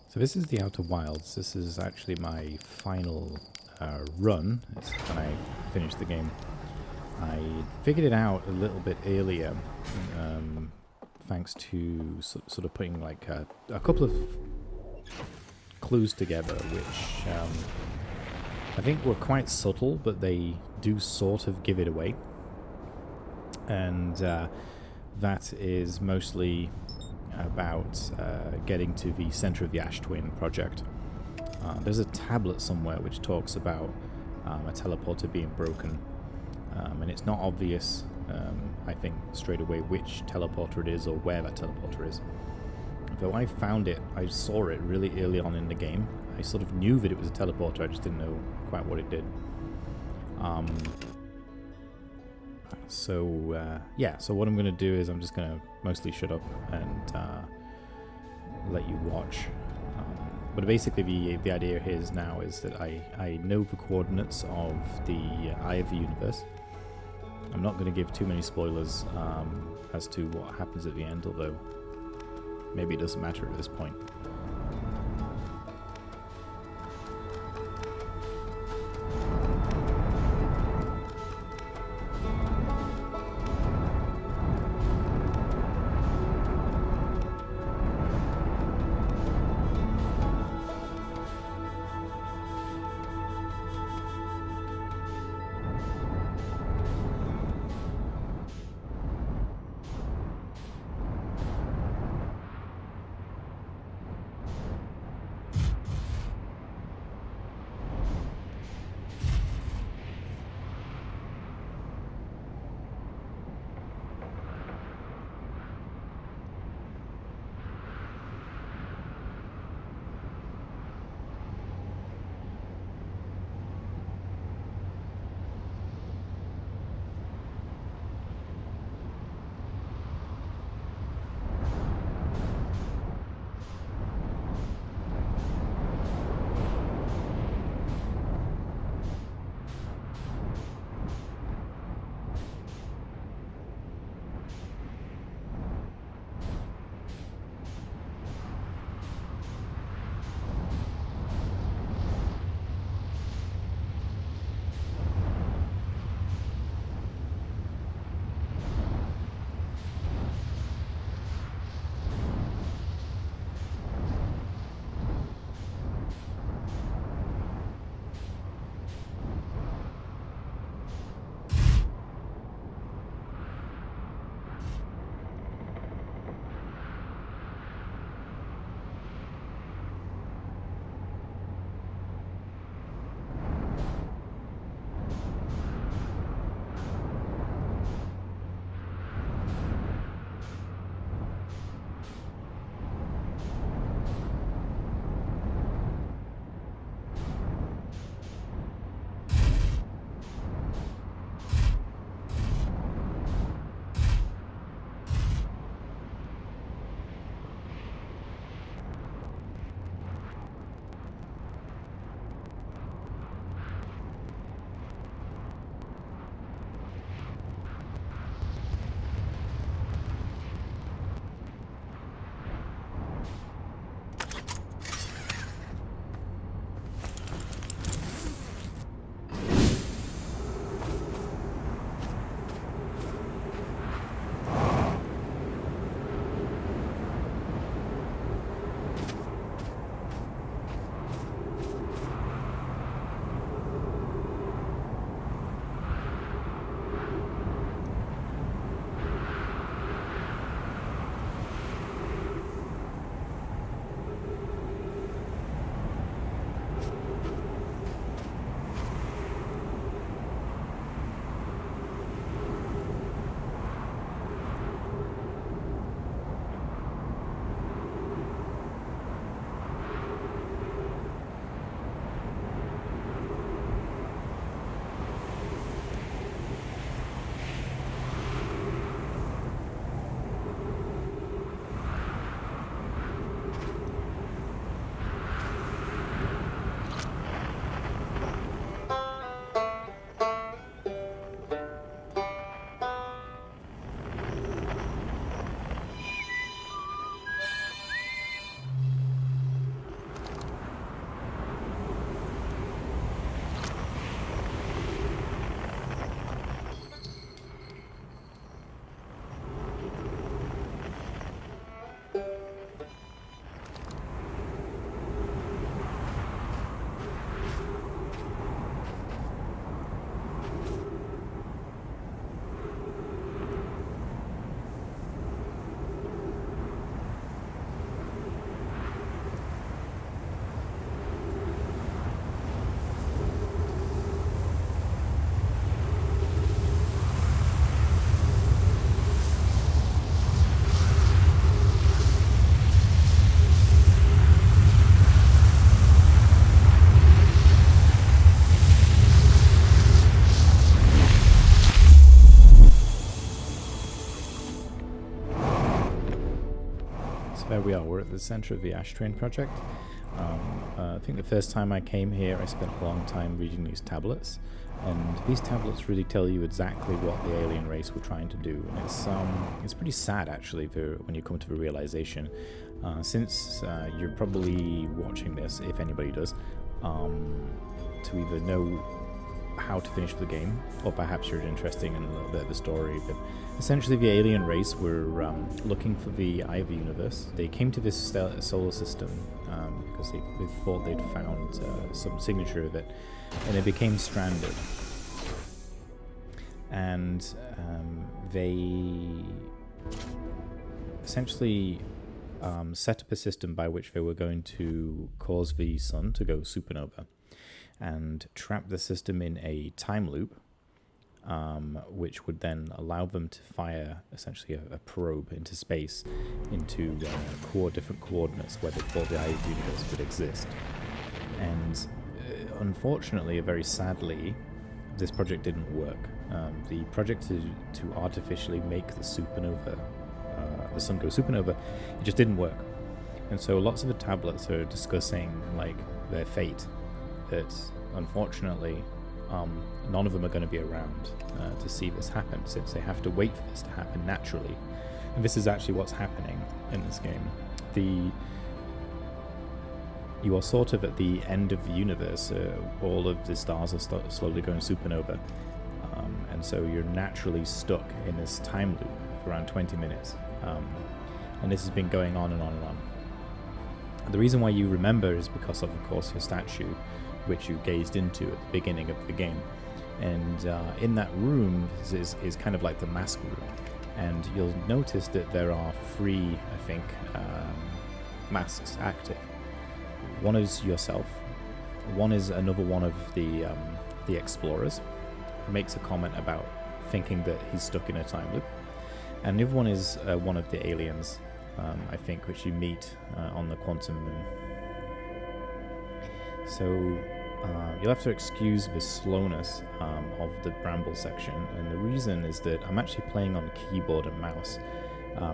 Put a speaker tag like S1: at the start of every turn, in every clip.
S1: So this is the Outer Wilds. This is actually my final run. It's when I finished the game. I figured it out a little bit earlier, thanks to sort of putting like a couple of clues together, which I think were quite subtle, but they do sort of give it away. And that is mostly about getting to the center of the Ash Twin project. There's a tablet somewhere which talks about a teleporter being broken, and it's not obvious, I think, straight away which teleporter it is or where that teleporter is. Though I found it, I saw it really early on in the game. I sort of knew that it was a teleporter, I just didn't know quite what it did. Yeah, so what I'm going to do is I'm just going to mostly shut up and let you watch. But basically the idea here is now is that I know the coordinates of the Eye of the Universe. I'm not going to give too many spoilers as to what happens at the end, although maybe it doesn't matter at this point. So there we are, we're at the center of the Ashtrain project. I think the first time I came here I spent a long time reading these tablets, and these tablets really tell you exactly what the alien race were trying to do, and it's pretty sad actually when you come to the realization, since you're probably watching this, if anybody does, to either know how to finish the game, or perhaps you're interested in a little bit of the story. But essentially the alien race were looking for the eye of the universe. They came to this solar system because they thought they'd found some signature of it, and they became stranded. And they essentially set up a system by which they were going to cause the sun to go supernova and trap the system in a time loop, which would then allow them to fire essentially a probe into space, into different coordinates where they thought the eye of the universe would exist. And unfortunately, very sadly, this project didn't work. The project to artificially make the supernova, the sun go supernova, it just didn't work. And so lots of the tablets are discussing like their fate, that unfortunately none of them are going to be around to see this happen, since they have to wait for this to happen naturally. And this is actually what's happening in this game. You are sort of at the end of the universe. All of the stars are slowly going supernova, and so you're naturally stuck in this time loop for around 20 minutes, and this has been going on and on and on. The reason why you remember is because of course, the statue which you gazed into at the beginning of the game. And in that room is kind of like the mask room. And you'll notice that there are 3, I think, masks active. One is yourself. One is another one of the explorers, who makes a comment about thinking that he's stuck in a time loop. And the other one is one of the aliens, I think, which you meet on the quantum moon. So you'll have to excuse the slowness of the Bramble section, and the reason is that I'm actually playing on keyboard and mouse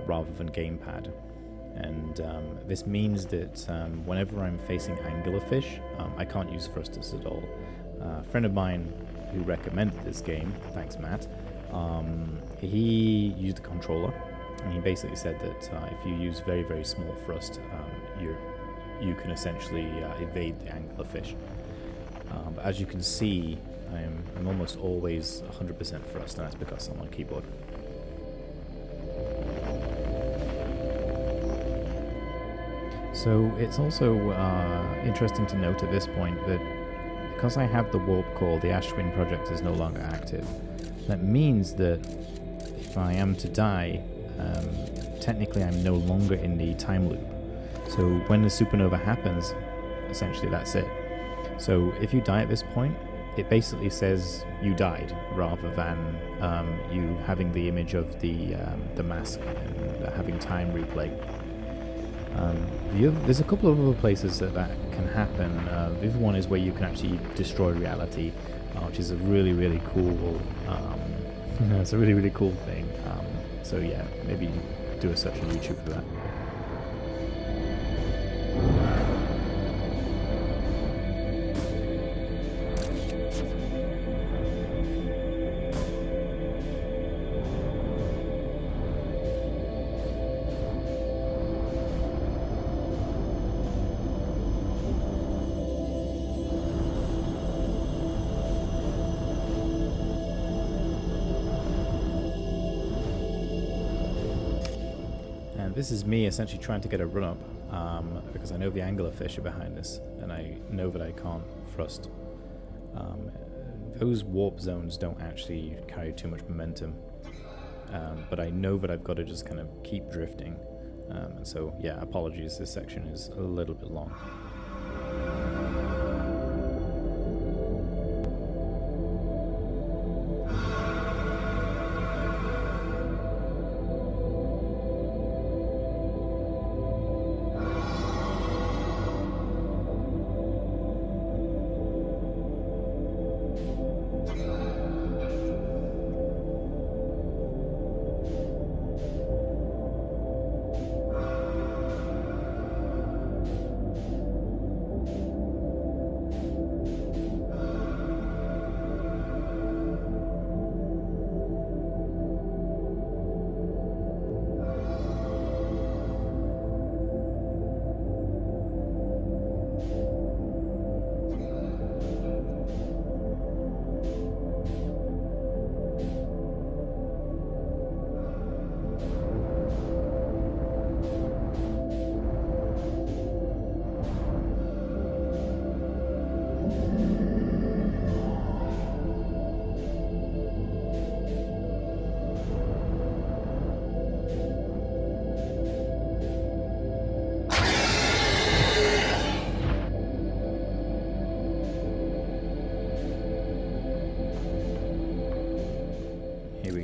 S1: rather than gamepad. And this means that whenever I'm facing anglerfish, I can't use thrusters at all. A friend of mine who recommended this game, thanks Matt, he used a controller, and he basically said that if you use very, very small thrust, you can essentially evade the anglerfish. But as you can see, I'm almost always 100% thrust, and that's because I'm on keyboard. So it's also interesting to note at this point that because I have the warp core, the Ashtrain project is no longer active. That means that if I am to die, technically I'm no longer in the time loop. So when the supernova happens, essentially that's it. So if you die at this point, it basically says you died, rather than you having the image of the mask and having time replay. There's a couple of other places that can happen. The other one is where you can actually destroy reality, which is a really, really cool. It's a really, really cool thing. So yeah, maybe do a search on YouTube for that. This is me essentially trying to get a run-up, because I know the anglerfish are behind this, and I know that I can't thrust. Those warp zones don't actually carry too much momentum, but I know that I've got to just kind of keep drifting. And so, yeah, apologies, this section is a little bit long.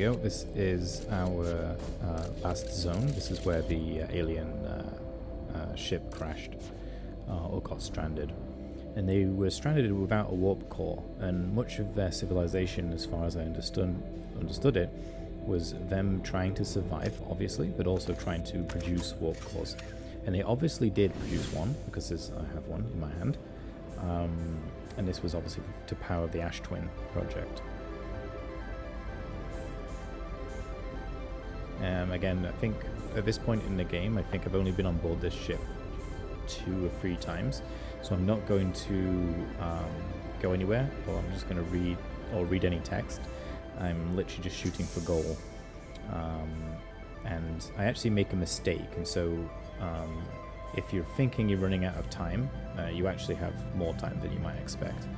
S1: go. This is our last zone. This is where the alien ship crashed or got stranded. And they were stranded without a warp core, and much of their civilization, as far as I understood it, was them trying to survive, obviously, but also trying to produce warp cores. And they obviously did produce one, because I have one in my hand. And this was obviously to power the Ash Twin project. Again, I think at this point in the game, I think I've only been on board this ship 2 or 3 times, so I'm not going to go anywhere, or I'm just going to read any text. I'm literally just shooting for goal, and I actually make a mistake, and so if you're thinking you're running out of time, you actually have more time than you might expect.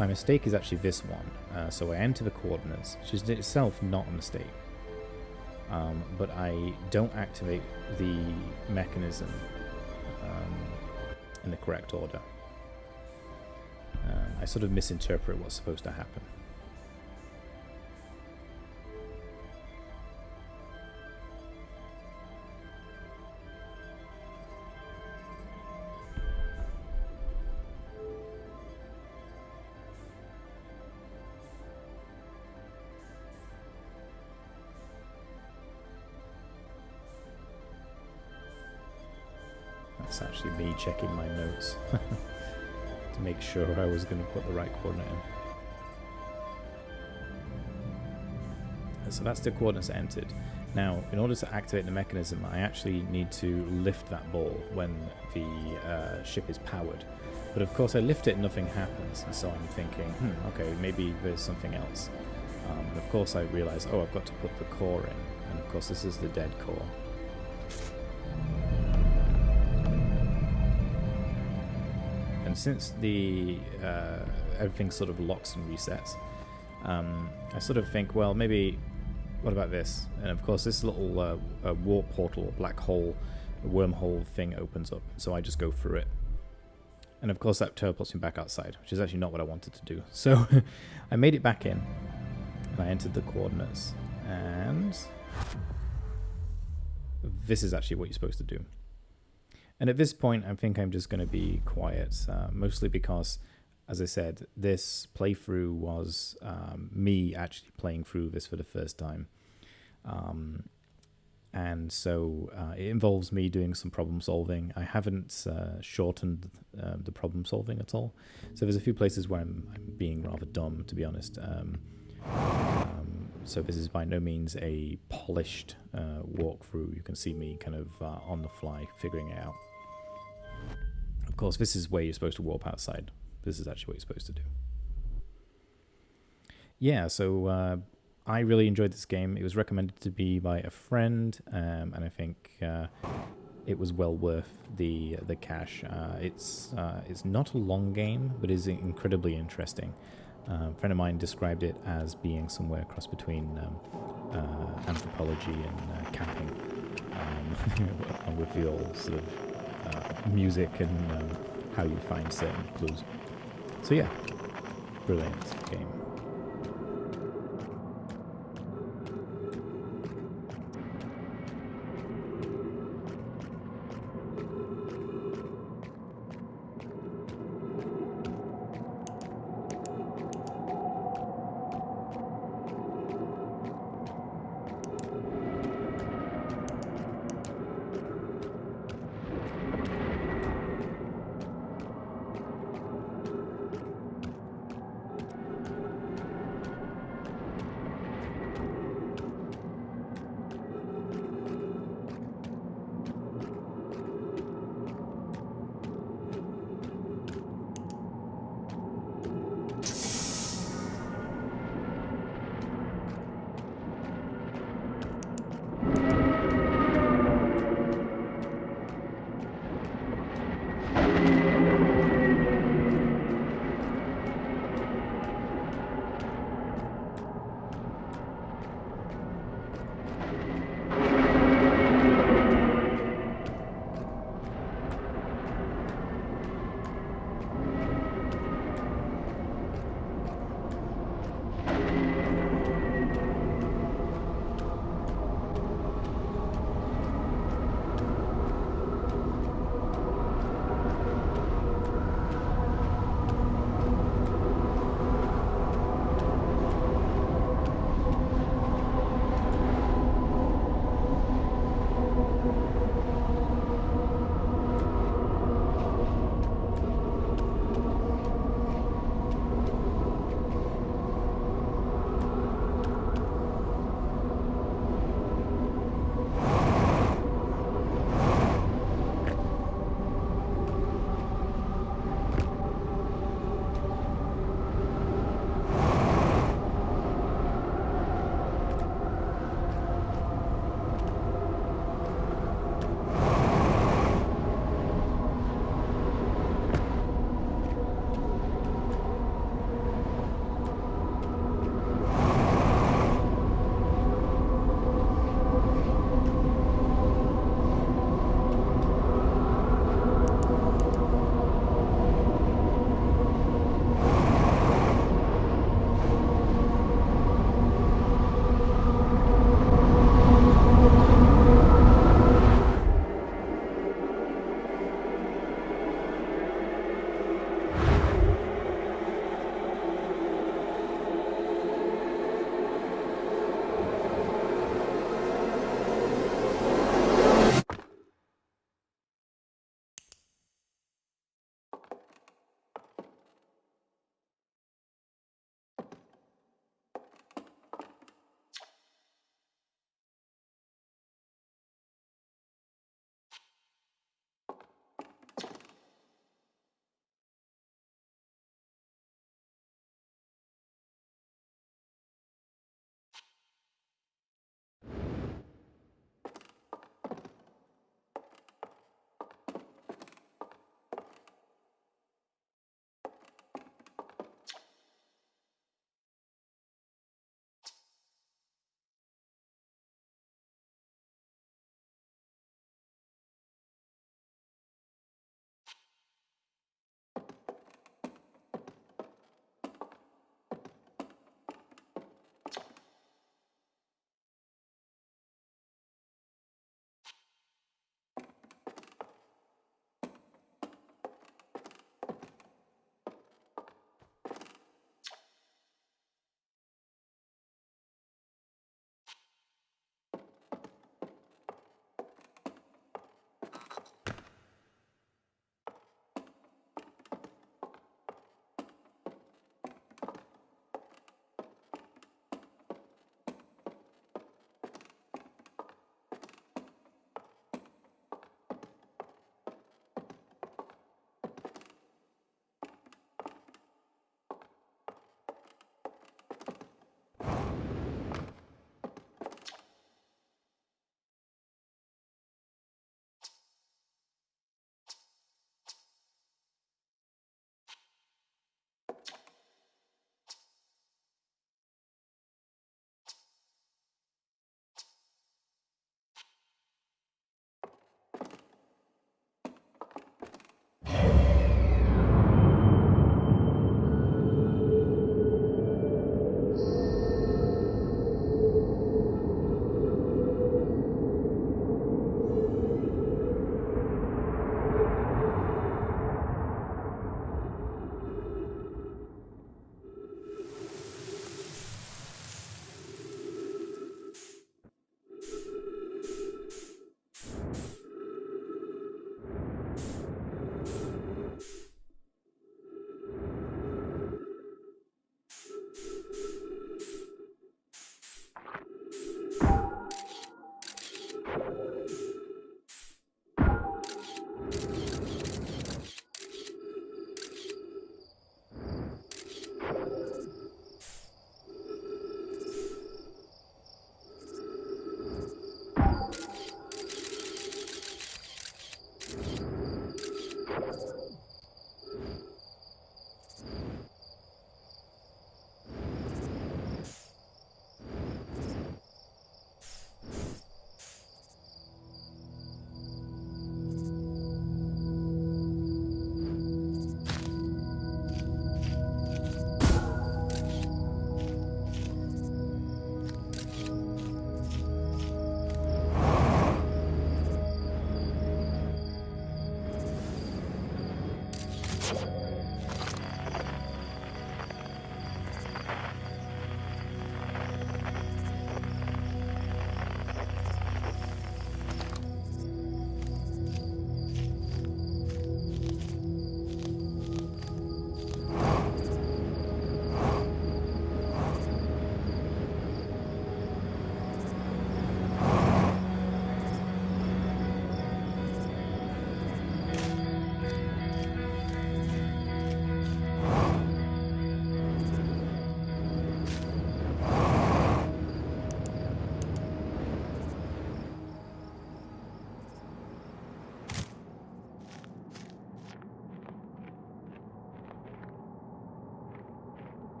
S1: My mistake is actually this one, so I enter the coordinates, which is itself not a mistake, but I don't activate the mechanism in the correct order. I sort of misinterpret what's supposed to happen. That's actually me checking my notes to make sure I was going to put the right coordinate in. So that's the coordinates entered. Now, in order to activate the mechanism, I actually need to lift that ball when the ship is powered. But of course I lift it and nothing happens, and so I'm thinking, okay, maybe there's something else. And of course I realize, oh, I've got to put the core in, and of course this is the dead core. And since everything sort of locks and resets, I sort of think, well, maybe, what about this? And of course this little warp portal, black hole, wormhole thing opens up, so I just go through it. And of course that teleports me back outside, which is actually not what I wanted to do. So I made it back in, and I entered the coordinates, and this is actually what you're supposed to do. And at this point, I think I'm just going to be quiet, mostly because, as I said, this playthrough was me actually playing through this for the first time. And so it involves me doing some problem solving. I haven't shortened the problem solving at all. So there's a few places where I'm being rather dumb, to be honest. So this is by no means a polished walkthrough. You can see me kind of on the fly figuring it out. Of course, this is where you're supposed to warp outside. This is actually what you're supposed to do. Yeah, so I really enjoyed this game. It was recommended to me by a friend, and I think it was well worth the cash. It's not a long game, but is incredibly interesting. A friend of mine described it as being somewhere cross between anthropology and camping, with the old sort of music and how you find certain clues. So yeah, brilliant game.